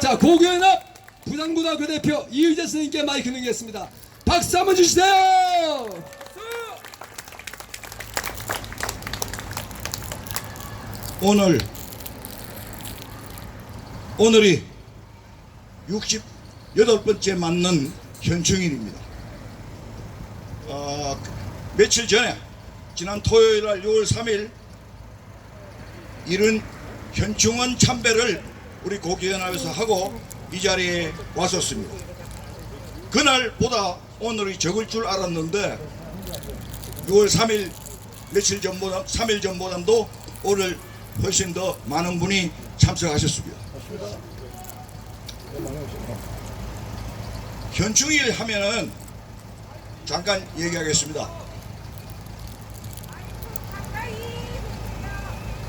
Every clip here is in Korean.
자, 고교연합 부산고등학교 대표 이휘재 선생님께 마이크 넘기겠습니다. 박수 한번 주시세요. 오늘이 68번째 맞는 현충일입니다. 며칠 전에 지난 토요일 날 6월 3일 이른 현충원 참배를 우리 고교연합에서 하고 이 자리에 왔었습니다. 그날보다 오늘이 적을 줄 알았는데 6월 3일 며칠 전보다 3일 전보다도 오늘 훨씬 더 많은 분이 참석하셨습니다. 현충일 하면은 잠깐 얘기하겠습니다.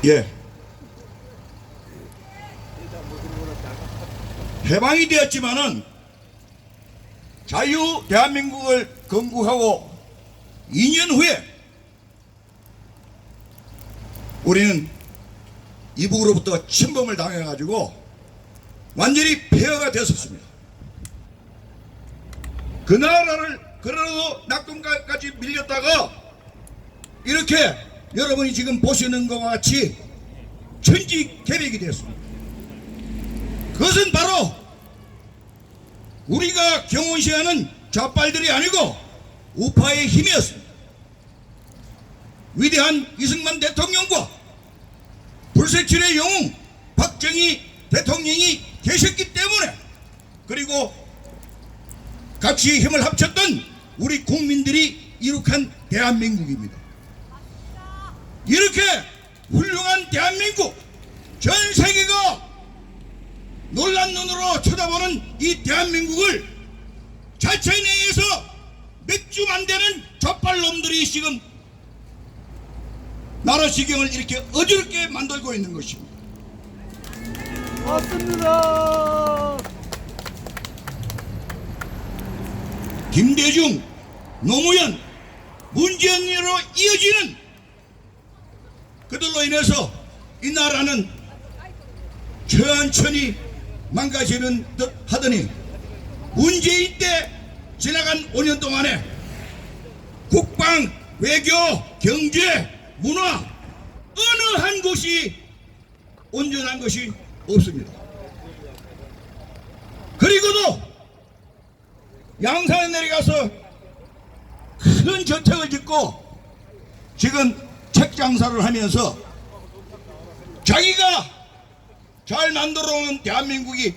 예. 해방이 되었지만은 자유 대한민국을 건국하고 2년 후에 우리는 이북으로부터 침범을 당해가지고 완전히 폐허가 됐었습니다. 그 나라를 그러도 낙동까지 밀렸다가 이렇게 여러분이 지금 보시는 것과 같이 천지개벽이 됐습니다. 그것은 바로 우리가 경원시하는 좌빨들이 아니고 우파의 힘이었습니다. 위대한 이승만 대통령과 불세출의 영웅 박정희 대통령이 계셨기 때문에, 그리고 같이 힘을 합쳤던 우리 국민들이 이룩한 대한민국입니다. 이렇게 훌륭한 대한민국, 전 세계가 놀란 눈으로 쳐다보는 이 대한민국을 자체에 의해서 몇 주 안 되는 젖발놈들이 지금 나라 지경을 이렇게 어지럽게 만들고 있는 것입니다. 맞습니다. 김대중, 노무현, 문재인으로 이어지는 그들로 인해서 이 나라는 천천히 망가지는 듯 하더니 문재인 때 지나간 5년 동안에 국방, 외교, 경제, 문화 어느 한 곳이 온전한 것이 없습니다. 그리고도 양산에 내려가서 큰 저택을 짓고 지금 책 장사를 하면서 자기가 잘 만들어 온 대한민국이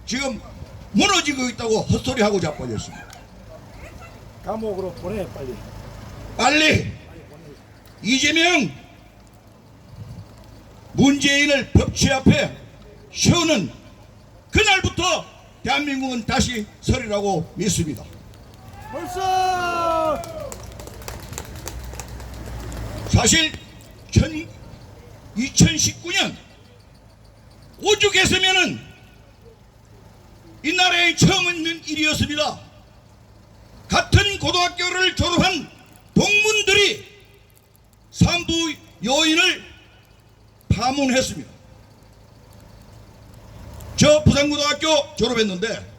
지금 무너지고 있다고 헛소리하고 자빠졌습니다. 감옥으로 보내 빨리. 빨리 이재명, 문재인을 법치 앞에 세우는 그날부터 대한민국은 다시 서리라고 믿습니다. 벌써 사실 2019년 오죽했으면은 이 나라에 처음 있는 일이었습니다. 같은 고등학교를 졸업한 동문들이 산부 요인을 파문했습니다. 저 부산고등학교 졸업했는데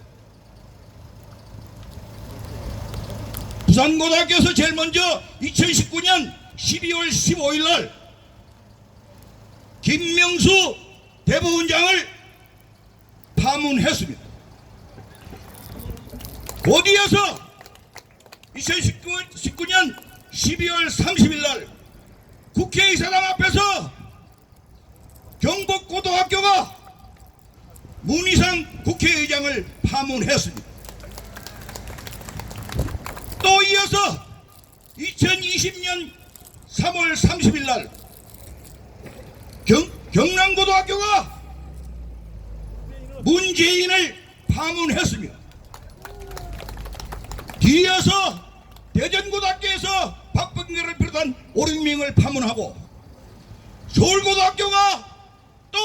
부산고등학교에서 제일 먼저 2019년 12월 15일 날 김명수 대법원장을 파문했습니다. 곧이어서 2019년 12월 30일 날 국회의사당 앞에서 경북고등학교가 문희상 국회의장을 파문했습니다. 또 이어서 2020년 3월 30일 날 경남고등학교가 문재인을 파문했습니다. 뒤이어서 대전고등학교에서 박범계를 비롯한 5~6명을 파문하고 서울고등학교가 또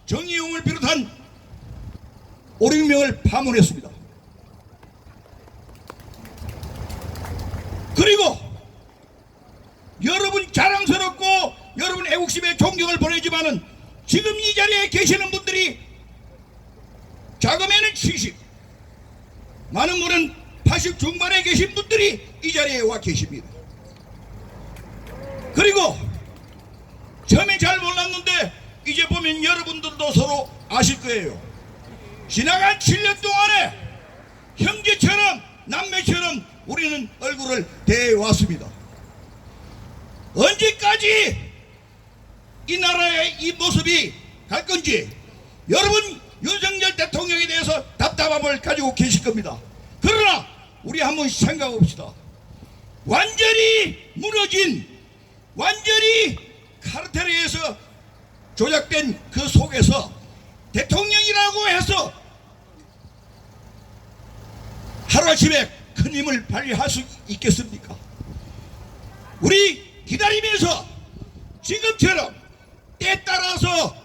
정의용을 비롯한 5~6명을 파문했습니다. 그리고 여러분 자랑스럽고 여러분 애국심에 존경을 보내지만은 지금 이 자리에 계시는 분들이 70, 많은 분은 80 중반에 계신 분들이 이 자리에 와 계십니다. 그리고 처음에 잘 몰랐는데 이제 보면 여러분들도 서로 아실 거예요. 지나간 7년 동안에 형제처럼 남매처럼 우리는 얼굴을 대해왔습니다. 언제까지 이 나라의 이 모습이 갈 건지 여러분 윤석열 대통령에 대해서 답답함을 가지고 계실 겁니다. 그러나 우리 한번 생각해 봅시다. 완전히 무너진, 완전히 카르텔에 의해서 조작된 그 속에서 대통령이라고 해서 하루아침에 큰 힘을 발휘할 수 있겠습니까? 우리 기다리면서 지금처럼 때에 따라서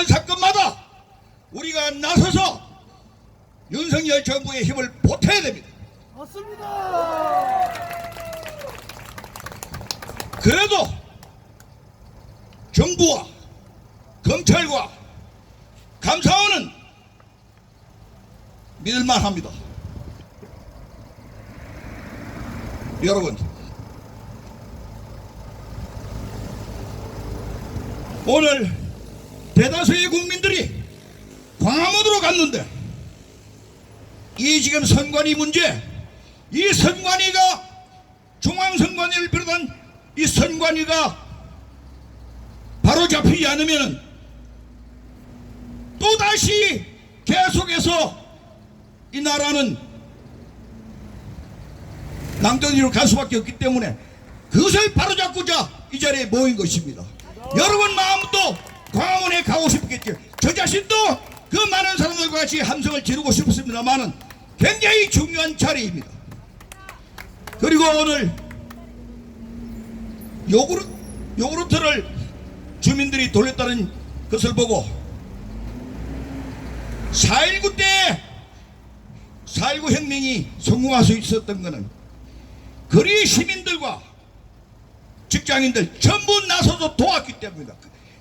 사건마다 우리가 나서서 윤석열 정부의 힘을 보태야 됩니다. 맞습니다. 그래도 정부와 검찰과 감사원은 믿을만합니다. 여러분, 오늘 대다수의 국민들이 광화문으로 갔는데 이 지금 선관위 문제, 이 선관위가 중앙선관위를 비롯한 이 선관위가 바로 잡히지 않으면 또다시 계속해서 이 나라는 낭떠러지로 갈 수밖에 없기 때문에 그것을 바로잡고자 이 자리에 모인 것입니다. 여러분 마음도 광화문에 가고 싶겠죠. 저 자신도 그 많은 사람들과 같이 함성을 지르고 싶습니다만은 굉장히 중요한 자리입니다. 그리고 오늘 요구르트를 주민들이 돌렸다는 것을 보고 4.19 때 4.19 혁명이 성공할 수 있었던 것은 거리 시민들과 직장인들 전부 나서서 도왔기 때문입니다.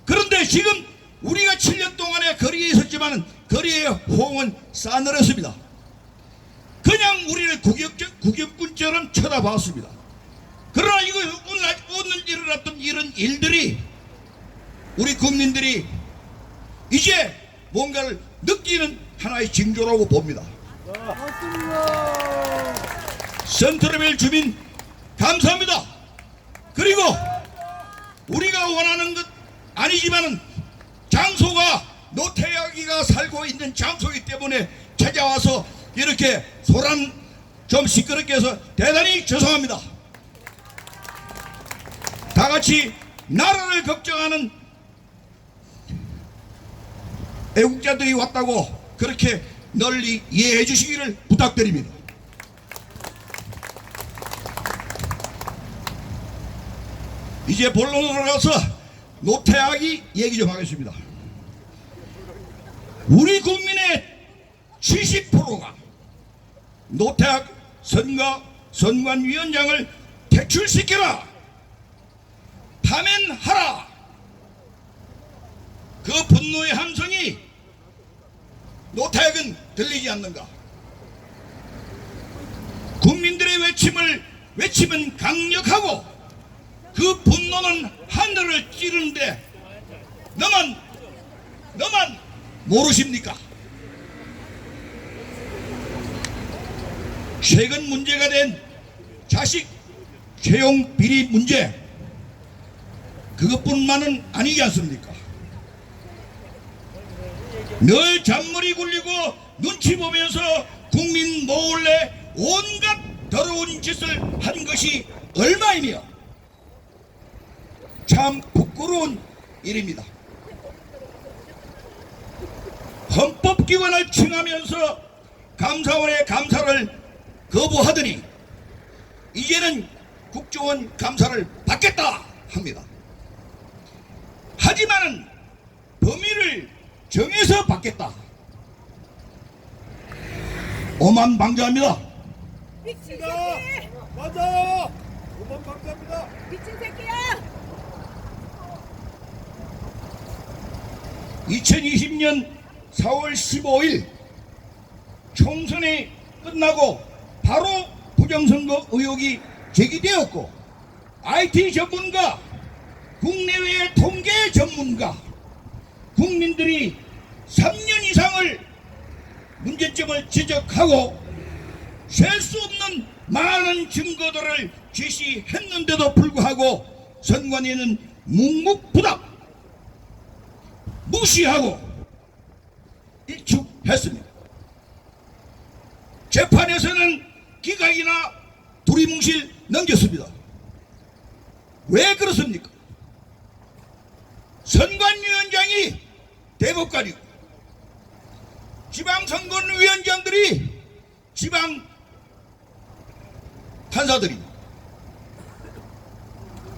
그런데 지금 우리가 7년 동안에 거리에 있었지만 거리의 호응은 싸늘했습니다. 그냥 우리를 구경꾼처럼 쳐다봤습니다. 그러나 이거 오늘 일어났던 이런 일들이 우리 국민들이 이제 뭔가를 느끼는 하나의 징조라고 봅니다. 맞습니다. 센트럴벨 주민 감사합니다. 그리고 우리가 원하는 것 아니지만은 장소가 노태악이가 살고 있는 장소이기 때문에 찾아와서 이렇게 소란 좀 시끄럽게 해서 대단히 죄송합니다. 다같이 나라를 걱정하는 애국자들이 왔다고 그렇게 널리 이해해 주시기를 부탁드립니다. 이제 본론으로 가서 노태악이 얘기 좀 하겠습니다. 우리 국민의 70%가 노태악 선관위원장을 퇴출시켜라, 파면하라, 그 분노의 함성이 노태악은 들리지 않는가? 국민들의 외침은 강력하고 그 분노는 하늘을 찌르는데 너만 모르십니까? 최근 문제가 된 자식 채용 비리 문제, 그것뿐만은 아니지 않습니까? 늘 잔머리 굴리고 눈치 보면서 국민 몰래 온갖 더러운 짓을 한 것이 얼마이며 참 부끄러운 일입니다. 헌법기관을 칭하면서 감사원의 감사를 거부하더니 이제는 국정원 감사를 받겠다 합니다. 하지만은 범위를 정해서 받겠다. 오만방자합니다. 미친 새끼! 맞아요. 오만 감사합니다. 미친 새끼야! 2020년 4월 15일 총선이 끝나고 바로 부정선거 의혹이 제기되었고 IT 전문가, 국내외 통계 전문가, 국민들이 3년 이상을 문제점을 지적하고 셀 수 없는 많은 증거들을 제시했는데도 불구하고 선관위는 묵묵부답 무시하고 일축했습니다. 재판에서는 기각이나 두리뭉실 넘겼습니다. 왜 그렇습니까? 선관위원장이 대법관이고 지방선거위원장들이 지방 판사들입니다.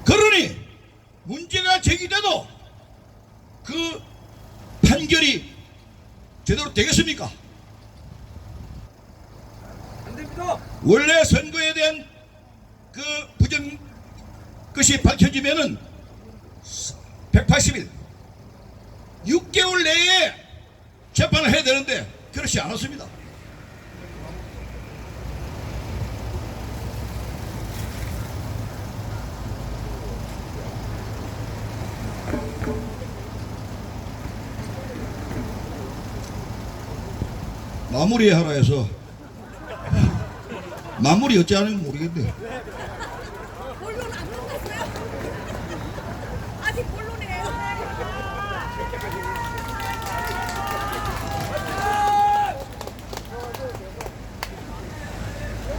그러니 문제가 제기돼도 그 판결이 제대로 되겠습니까? 안 됩니다. 원래 선거에 대한 그 부정 것이 밝혀지면은 180일 6개월 내에 재판을 해야 되는데 그렇지 않았습니다. 마무리하라 해서 마무리 어찌 하는지 모르겠네. 본론 안 끝났어요. 아직 본론이에요.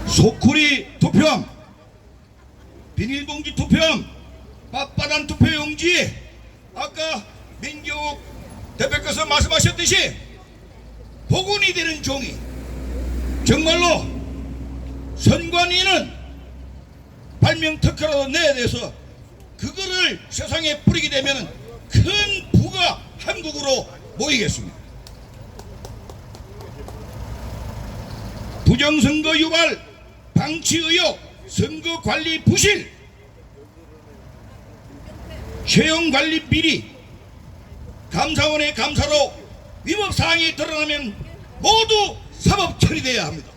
소쿠리 투표함, 비닐봉지 투표함, 빳빳한 투표용지, 아까 민경욱 대표께서 말씀하셨듯이 복원이 되는 종이, 정말로 선관위는 발명 특허라도 내야 돼서 그거를 세상에 뿌리게 되면 큰 부가 한국으로 모이겠습니다. 부정선거 유발, 방치 의혹, 선거관리 부실, 채용관리 비리, 감사원의 감사로 위법사항이 드러나면 모두 사법 처리돼야 합니다.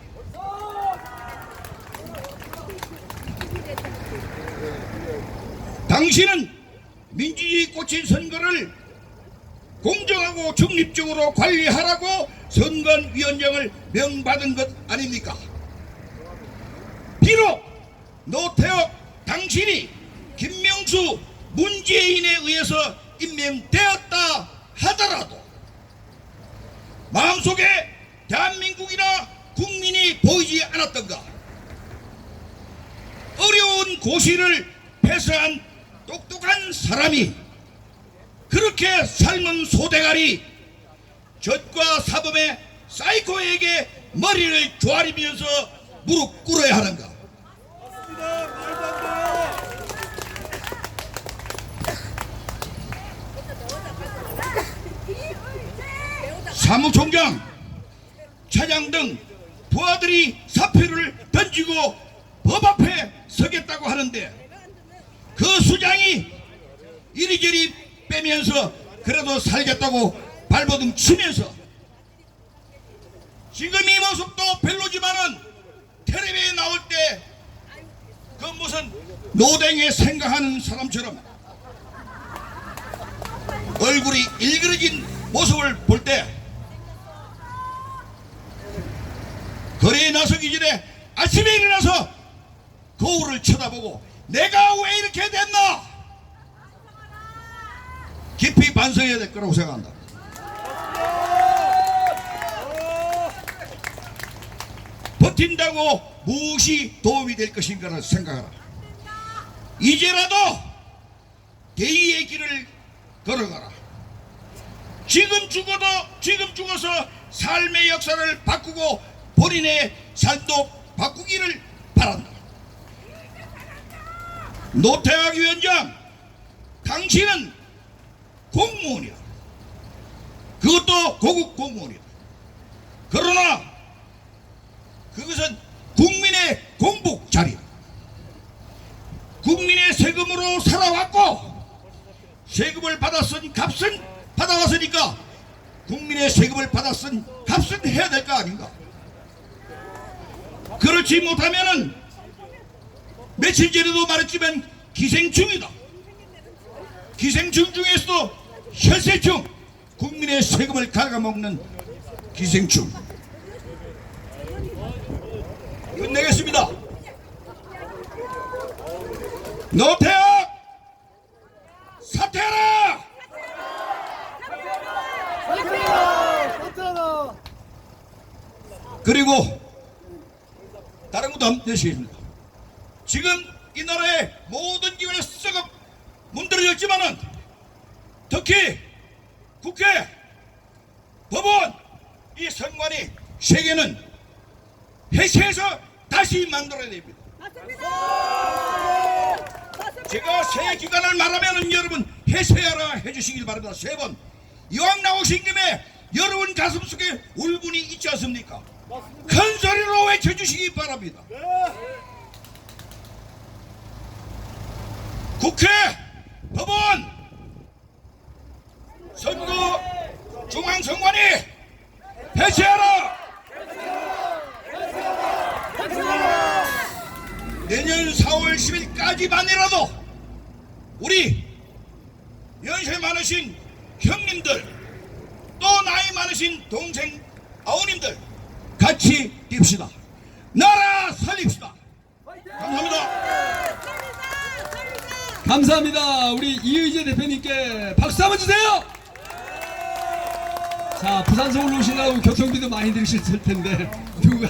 당신은 민주주의 꽂힌 선거를 공정하고 중립적으로 관리하라고 선관위원장을 명받은 것 아닙니까? 비록 노태욱 당신이 김명수 문재인에 의해서 임명되었다 하더라도 마음속에 대한민국이나 국민이 보이지 않았던가? 어려운 고시를 패스한 똑똑한 사람이 그렇게 삶은 소대가리 젖과 사범의 사이코에게 머리를 조아리면서 무릎 꿇어야 하는가? 맞습니다. 말도 안 돼요. 사무총장, 차장 등 부하들이 사표를 던지고 법 앞에 서겠다고 하는데 그 수장이 이리저리 빼면서 그래도 살겠다고 발버둥 치면서 지금 이 모습도 별로지만은 텔레비에 나올 때 그 무슨 노댕에 생각하는 사람처럼 얼굴이 일그러진 모습을 볼 때 거리에 나서기 전에 아침에 일어나서 거울을 쳐다보고 내가 왜 이렇게 됐나 깊이 반성해야 될 거라고 생각한다. 버틴다고 무엇이 도움이 될 것인가를 생각하라. 이제라도 대의의 길을 걸어가라. 지금 죽어서 삶의 역사를 바꾸고 본인의 삶도 바꾸기를 바란다. 노태욱 위원장, 당신은 공무원이야. 그것도 고급 공무원이야. 그러나 그것은 국민의 공복 자리야. 국민의 세금으로 살아왔고 세금을 받았으니 값은 받아왔으니까 국민의 세금을 받아 쓴 값은 해야 될 거 아닌가? 그렇지 못하면은 며칠 전에도 말했지만 기생충이다. 기생충 중에서도 혈세충, 국민의 세금을 갉아먹는 기생충. 끝내겠습니다. 노태악 사퇴하라! 그리고 다른 것도 한번 내시겠습니다. 지금 이 나라의 모든 기관이 썩어 문드러졌지만은 특히 국회, 법원, 이 선관위 세계는 해체해서 다시 만들어야 됩니다. 제가 새 기관을 말하면은 여러분 해체하라 해주시길 바랍니다. 3번. 이왕 나오신 김에 여러분 가슴속에 울분이 있지 않습니까? 큰 소리로 외쳐주시기 바랍니다. 국회, 법원, 선거, 중앙선관위 해체하라! 내년 4월 10일까지만이라도 우리 연세 많으신 형님들 또 나이 많으신 동생 아우님들 같이 뜁시다. 나라 살립시다. 감사합니다. 감사합니다. 우리 이의재 대표님께 박수 한번 주세요. 자, 부산 서울로 오시려고 교통비도 많이 들으실 텐데 누가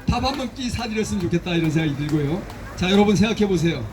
밥 한 번 끼 사드렸으면 좋겠다 이런 생각이 들고요. 자, 여러분 생각해 보세요.